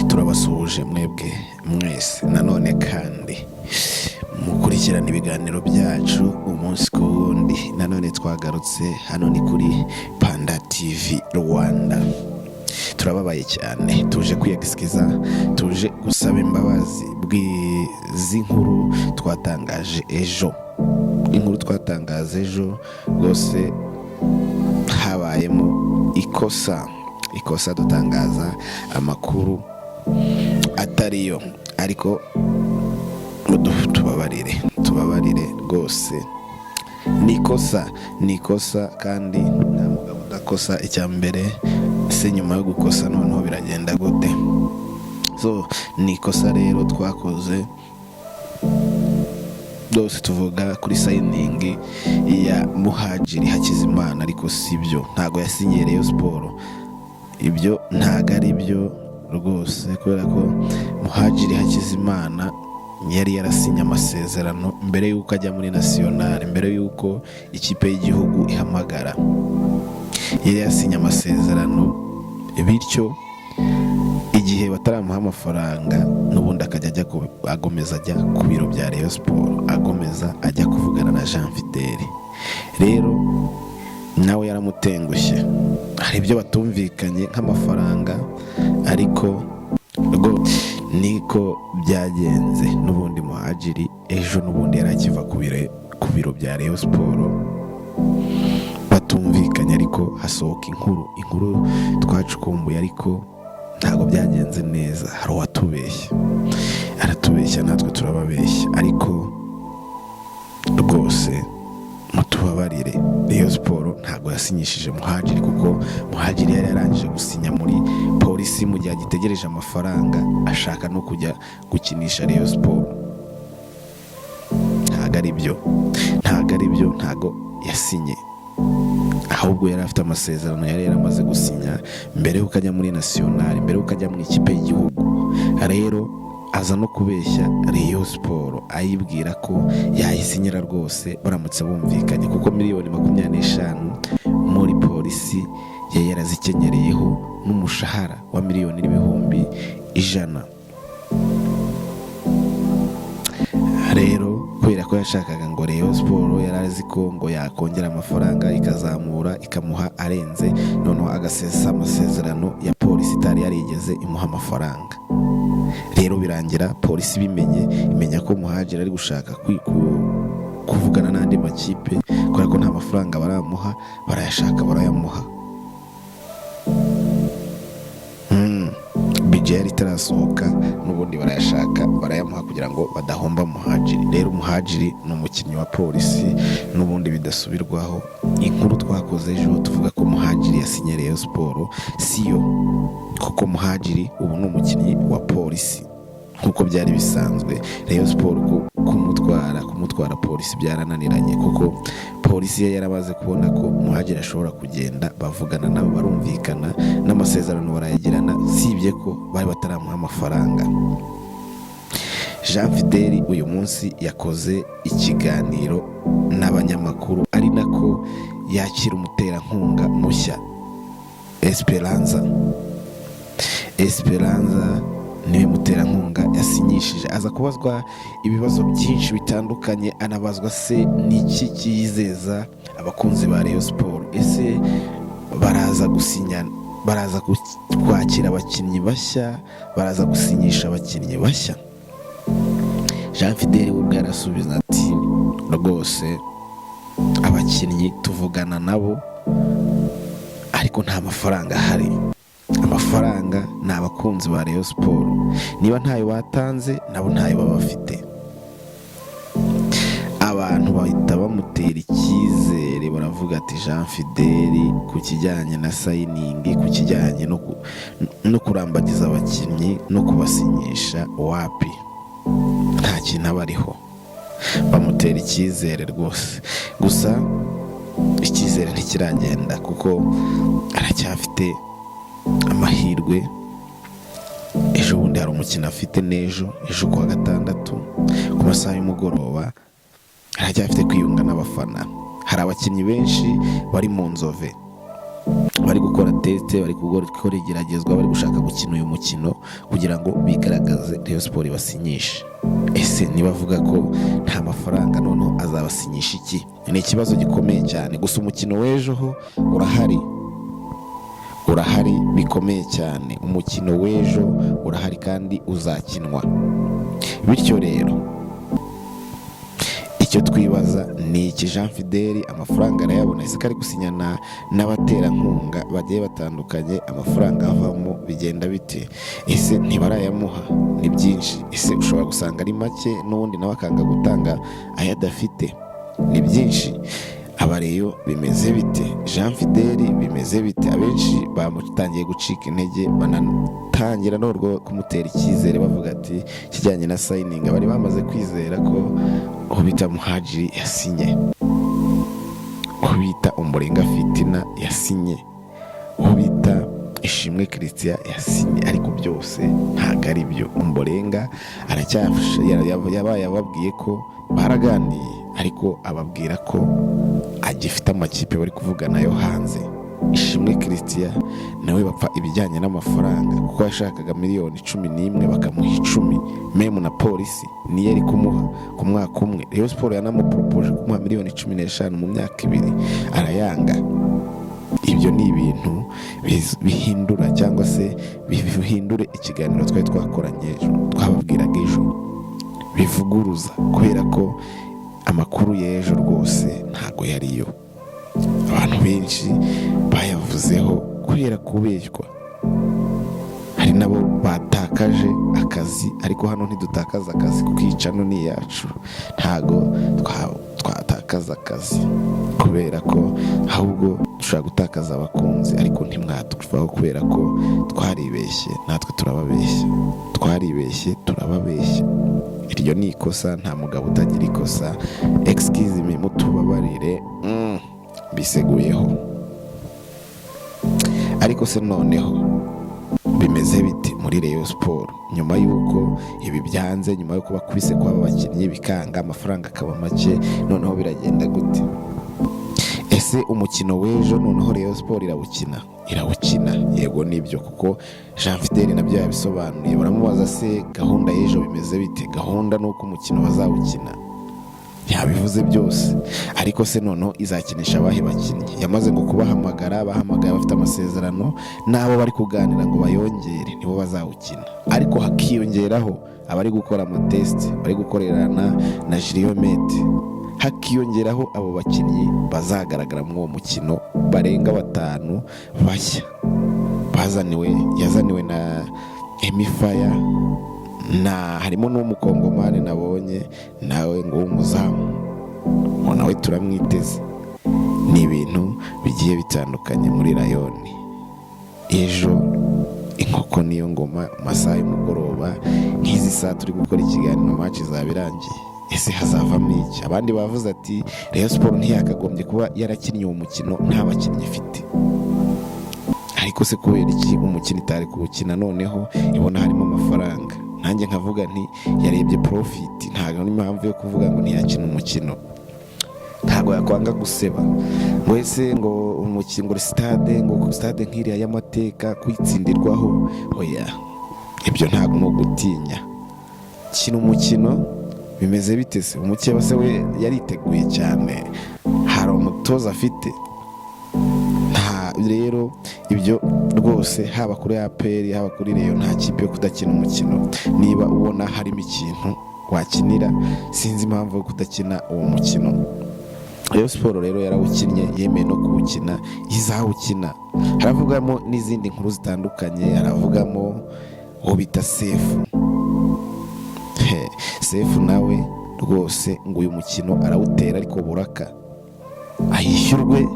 turabasuhuje mwebwe mwese nanone kandi mukurikirana ibiganiro byacu umunsi ku wundi. Nanone twagarutse hano ni kuri Panda TV Rwanda. Turababaye cyane, tuje kwiyegisikiza, tuje gusaba imbabazi bw'izi nkuru twatangaje ejo. Inkuru twatangaje ejo rwose habayemo ikosa dutangaza amakuru atariyo, ariko tubabarire rwose. ni ikosa kandi nta mugabo udakosa. Icya mbere se nyuma yo gukosa noneho biragenda gute? Ni ikosa rero twakoze dose. Tuvuga kuri signing ya Muhadjili Hakizimana, ariko sibyo, ntago yasinyiye Rayon Sport. Ibyo ntago ari byo rwose, kubera ko Muhadjili Hakizimana yari yarasinye amasezerano mbere y'uko ajya muri national, mbere y'uko ikipe y'igihugu ihamagara. Yari yasinye amasezerano, bityo igihe bataramuha amafaranga n'ubundi akajya agomeza ajya ku biro bya Rayon Sport, agomeza ajya kuvugana na Jean Fidele. Rero nawe yaramutengushye, hari ibyo batumvikanye nk'amafaranga, ariko niko byagenze. N'ubundi Muhadjili ejo n'ubundi yari akiva ku biro bya Rayon Sport, batumvikanye, ariko hasohoka inkuru twacukumbuye, ariko ntabwo byagenze neza. Hari uwatubeshya, aratubeshya, natwe turababeshya, ariko rwose mutubabarire. Rayon Sport ntabwo yasinyishije Muhadjili, kuko Muhadjili yari yarangije gusinya muri polisi mu gihe agitegereje amafaranga, ashaka no kujya gukinisha Rayon Sport. Ntabwo ari byo, ntabwo yasinye, ahubwo yari afite amasezerano yari yaramaze gusinya mbere y'uko ajya muri national, mbere y'uko ajya mu ikipe y'igihugu. Rero aza no kubeshya Rayon Sport, ayibwira ko yayisinyira rwose baramutse bumvikanye, kuko miliyoni 25 muri polisi yari yarazikenyeriyeho n'umushahara wa miliyoni n'ibihumbi 100. Rero kubera ko yashakaga ngo Rayon Sport, yari azi ko ngo yakongera amafaranga ikazamura ikamuha arenze, noneho agasesa amasezerano ya polisi itari yarigeze imuha amafaranga. Rero birangira polisi imenya ko Muhadjili ari gushaka kuvugana n'andi makipe, kubera ko nta mafaranga baramuha, barayashaka barayamuha. Budget yari itarasohoka, n'ubundi barayashaka barayamuha kugira ngo badahomba Muhadjili. Rero Muhadjili ni umukinnyi wa polisi n'ubundi bidasubirwaho. Inkuru twakoze ejo tuvuga ko Muhadjili yasinye Rayon Sport siyo, kuko Muhadjili ubu ni umukinnyi wa polisi nkuko byari bisanzwe. Rayon Sport kumutwara polisi byarananiranye, kuko polisi yari yarabaze kubona ko Muhadjili ashobora kugenda, bavugana nabo barumvikana, n'amasezerano barayagirana, sibye ko bari bataramuha amafaranga. Jean Fidele uyu munsi yakoze ikiganiro n'abanyamakuru, ari nako yakira umuterankunga mushya Esperanza niwe muterankunga yasinyishije. Aza kubazwa ibibazo byinshi bitandukanye, anabazwa se n'iki kiyizeza abakunzi ba Rayon Sport. Ese baraza kwakira abakinnyi bashya, baraza gusinyisha abakinnyi bashya? Jean Fidele we bwarasubiza ati rwose abakinnyi tuvugana nabo, ariko nta mafaranga ahari. Amafaranga ni abakunzi ba Rayon Sport, niba ntayo batanze nabo ntayo baba bafite. Abantu bahita bamutera icyizere, baravuga ati Jean Fidele ku kijyanye na signing, ku kijyanye no kurambagiza abakinnyi no kubasinyisha, wapi, nta kintu aba ariho. Bamutera icyizere rwose, gusa icyizere ntikiragenda, kuko aracyafite amahirwe. Ejo bundi hari umukino afite, ejo kuwa gatandatu ku masaha y'umugoroba, aracyafite kwiyunga n'abafana. Hari abakinnyi benshi bari mu nzove, bari gukora teste, bari gukora igeragezwa, bari gushaka gukina uyu mukino kugira ngo bigaragaze Rayon Sport ibasinyishe. Ese nibavuga ko nta mafaranga noneho azabasinyisha iki? Ni ikibazo gikomeye cyane. Gusa umukino w'ejo ho urahari bikomeye cyane. Umukino w'ejo urahari kandi uzakinwa. Bityo rero icyo twibaza ni iki, Jean Fidèle amafaranga arayabona? Ese kari gusinyana n'abaterankunga bagiye batandukanye, amafaranga avamo bigenda bite? Ese ntibarayamuha? Ni byinshi. Ese ushobora gusanga ari make n'ubundi nawe akanga gutanga ayadafite? Ni byinshi. Abareyo bimeze bite? Jean Fidèle bimeze bite? Abenshi bamutangiye gucika intege, banatangira no kumutera icyizere bavuga ati kijyanye na signing, bari bamaze kwizera ko ubita Muhadjili yasinye, ubita Ombolenga Fitina yasinye, ubita Ishimwe Christian yasinye, ariko byose ntabwo ari byo. Ombolenga yabaye ababwiye ko baraganiye, ariko ababwira ko agifite amakipe bari kuvugana yo hanze. Ishimwe Christian nawe bapfa ibijyanye n'amafaranga, kuko yashakaga miliyoni 11 bakamuha 10, memu na polisi niyo ari kumuha ku mwaka umwe. Rayon Sport yanamuporopoje kumuha miliyoni 15 mu myaka 2, arayanga. Ibyo ni ibintu bihindura cyangwa se bihindure ikiganiro twari twakoranye twababwiraga ejo, bivuguruza, kubera ko amakuru y'ejo rwose ntago yariyo. Abantu benshi bayavuzeho kubera kubeshywa. Hari nabo batakaje akazi, ariko hano ntidutakaza akazi kuko icano ni yacu. Ntago twatakaza akazi kubera ko ahubwo dushobora gutakaza abakunzi, ariko ntimwatuvaho kubera ko twaribeshye. Natwe turababeshye. Iryo ni ikosa, nta mugabo utagira ikosa. Excuse me, mutubabarire. Biseguyeho. Ariko se noneho bimeze bite muri Rayon Sport nyuma y'uko ibi byanze, nyuma y'uko bakubise kw'aba bakinnyi bikanga, amafaranga akaba make? Noneho biragenda gute? Ese umukino w'ejo noneho Rayon Sport irawukina? Yego nibyo, kuko Jean Fidèle nabyo yabisobanuye. Baramubaza se gahunda y'ejo bimeze bite? Gahunda nuko umukino bazawukina, yabivuze byose. Ariko se noneho izakinisha abahe bakinnyi? Yamaze ngo kubahamagara, bahamagaye bafite amasezerano, nabo bari kuganira ngo bayongere, nibo bazawukina. Ariko hakiyongeraho abari gukora amatest, bari gukorerana na Julien, hakiyongeraho abo bakinnyi bazagaragara muri uwo mukino barenga 5 bashya yazaniwe na Emifaya, na harimo n'umukongomane nabonye nawe ngo w'umuzamu, nawe turamwiteze. Ni ibintu bigiye bitandukanye muri Rayon. Ejo inkoko niyo ngoma, masaha y'umugoroba nk'izi saa turi gukora ikiganiro, match zabirangiye. Ese hazavamo iki? Abandi bavuze ati Rayon Sport ntiyakagombye kuba yarakinnye uwo mukino nta bakinnyi ifite. Ariko se kubera iki umukino itari kuwukina noneho ibona harimo amafaranga? Nanjye nkavuga nti yarebye profit, ntabwo n'impamvu yo kuvuga ngo ntiyakina umukino. Ntabwo yakwanga guseba ngo ese ngo umukino ngo stade nk'iriya y'amateka kwitsindirwaho. Oya, ibyo ntabwo no gutinya. Kina umukino bimeze bite se? Umukeba se we yariteguye cyane, hari umutoza afite. Rero ibyo rwose haba kuri APR haba kuri Rayon, nta kipe yo kudakina umukino. Niba ubona harimo ikintu wakinira, sinzi impamvu yo kudakina uwo mukino. Rayon Sport rero yarawukinnye, yemeye no kuwukina, izawukina. Haravugamo n'izindi nkuru zitandukanye, haravugamo uwo bita Sefu nawe rwose ngo uyu mukino arawutera, ariko buraka ayishyurwe,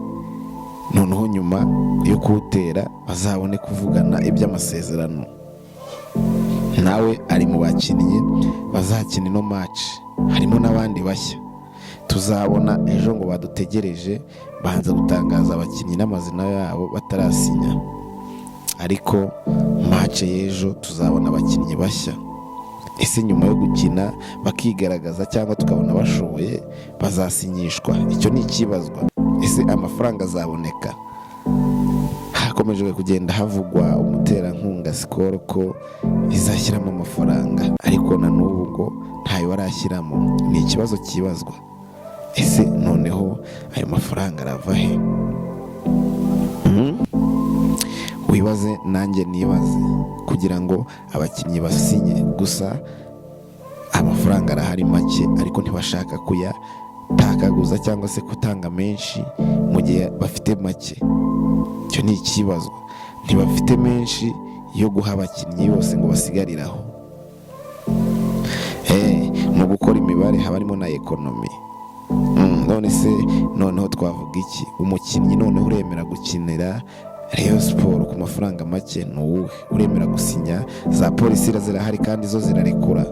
noneho nyuma yo kuwutera bazabone kuvugana iby'amasezerano. Nawe ari mu bakinnyi bazakina ino match. Harimo n'abandi bashya tuzabona ejo, ngo badutegereje banza gutangaza abakinnyi n'amazina yabo batarasinya. Ariko match y'ejo tuzabona abakinnyi bashya. Ese nyuma yo gukina bakigaragaza cyangwa tukabona bashoboye, bazasinyishwa? Icyo ni ikibazwa. Ese amafaranga azaboneka? hakomeje kugenda havugwa umuterankunga Skol ko izashyiramo amafaranga, ariko na n'ubu ngo ntayo barashyiramo. Ni ikibazo kibazwa, ese noneho ayo mafaranga arava he? Wibaze nanjye nibaze, kugira ngo abakinnyi basinye, gusa amafaranga arahari make, ariko ntibashaka kuyatakaguza cyangwa se gutanga menshi mu gihe bafite make. Icyo ni ikibazo, ntibafite menshi yo guha abakinnyi bose ngo basigariraho. Mu gukora imibare haba harimo na ekonomi. None se noneho twavuga iki? Umukinnyi noneho uremera gukinira Rayon Sport ku mafaranga make ni uwuhe? Uremera gusinya? Za polisi zirahari kandi zo zirarekura.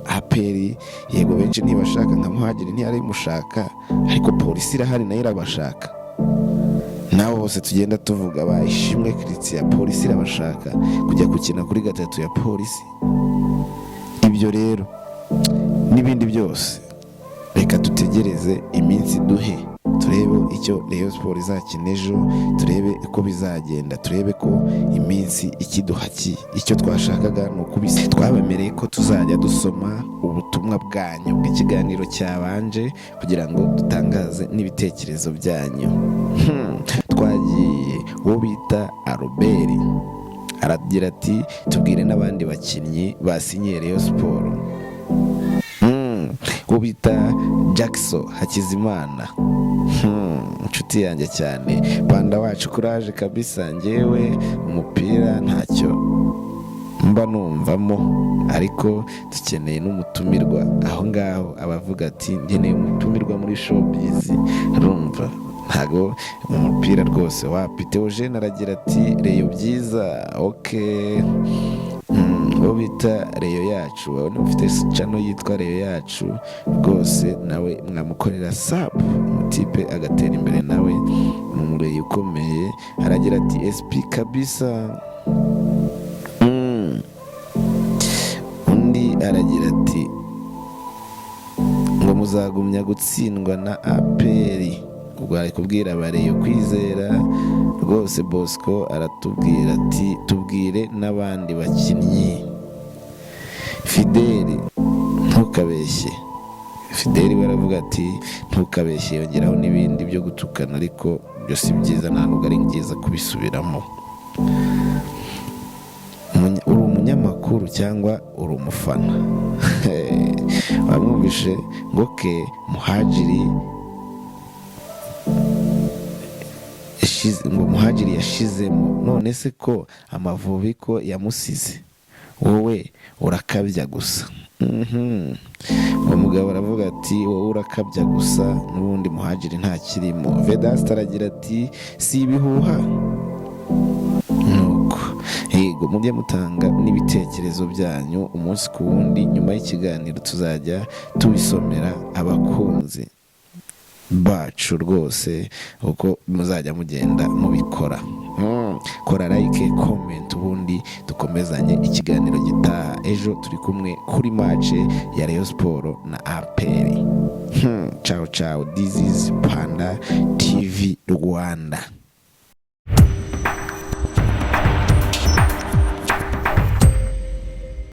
APR yego benshi ntibashaka, nka Muhadjili ntiyari mushaka, ariko polisi irahari nayo irabashaka. Nabo bose tugenda tuvuga ba Ishimwe Christian, polisi irabashaka kujya gukina kuri gatatu ya polisi. Ibyo rero n'ibindi byose reka tutegereze iminsi duhe, turebe icyo Rayon Sport izakina ejo, turebe uko bizagenda, turebe ko iminsi ikiduhaki. Icyo twashakaga ni ukubisi, twabemereye ko tuzajya dusoma ubutumwa bwanyu bw'ikiganiro cyabanje kugira ngo dutangaze n'ibitekerezo byanyu. Twagiye uwo bita Albert aragira ati tubwire n'abandi bakinnyi basinyiye Rayon Sport. Uwo bita Jackson Hakizimana, inshuti yanjye cyane, panda wacu kuraje kabisa, njyewe umupira ntacyo mba numvamo, ariko dukeneye n'umutumirwa aho ngaho. Abavuga ati nkeneye umutumirwa muri showbiz, urumva ntago mu mupira rwose wapi. Theogene aragira ati Reyo byiza, okay. Uwo bita Reyo yacu, wabona ufite channel yitwa Reyo yacu rwose, nawe mwamukorera sub umutipe agatera imbere, nawe ni umureyi ukomeye. Aragira ati SP kabisa. Undi aragira ati ngo muzagumya gutsindwa na APR. Ubwo ari kubwira Bareyo kwizera rwose. Bosco aratubwira ati tubwire n'abandi bakinnyi. Fideli ntukabeshye, Fideli baravuga ati ntukabeshye, yongeraho n'ibindi byo gutukana, ariko byo si byiza, nta nubwo ari byiza kubisubiramo. Uri umunyamakuru cyangwa uri umufana? Bamwumvishe ngo ke Muhadjili ngo Muhadjili yashizemo, none se ko Amavubi ko yamusize, wowe urakabya gusa. Uwo mugabo aravuga ati wowe urakabya gusa, n'ubundi Muhadjili nta kirimo. Vedaste aragira ati si ibihuha. Nuko yego mujye mutanga n'ibitekerezo byanyu umunsi ku wundi, nyuma y'ikiganiro tuzajya tubisomera abakunzi bacu rwose, uko muzajya mugenda mubikora. Kora like, comment, ubundi dukomezanye ikiganiro gitaha. Ejo turi kumwe kuri match ya Rayon Sport na APR. Ciao ciao, this is Panda TV Rwanda.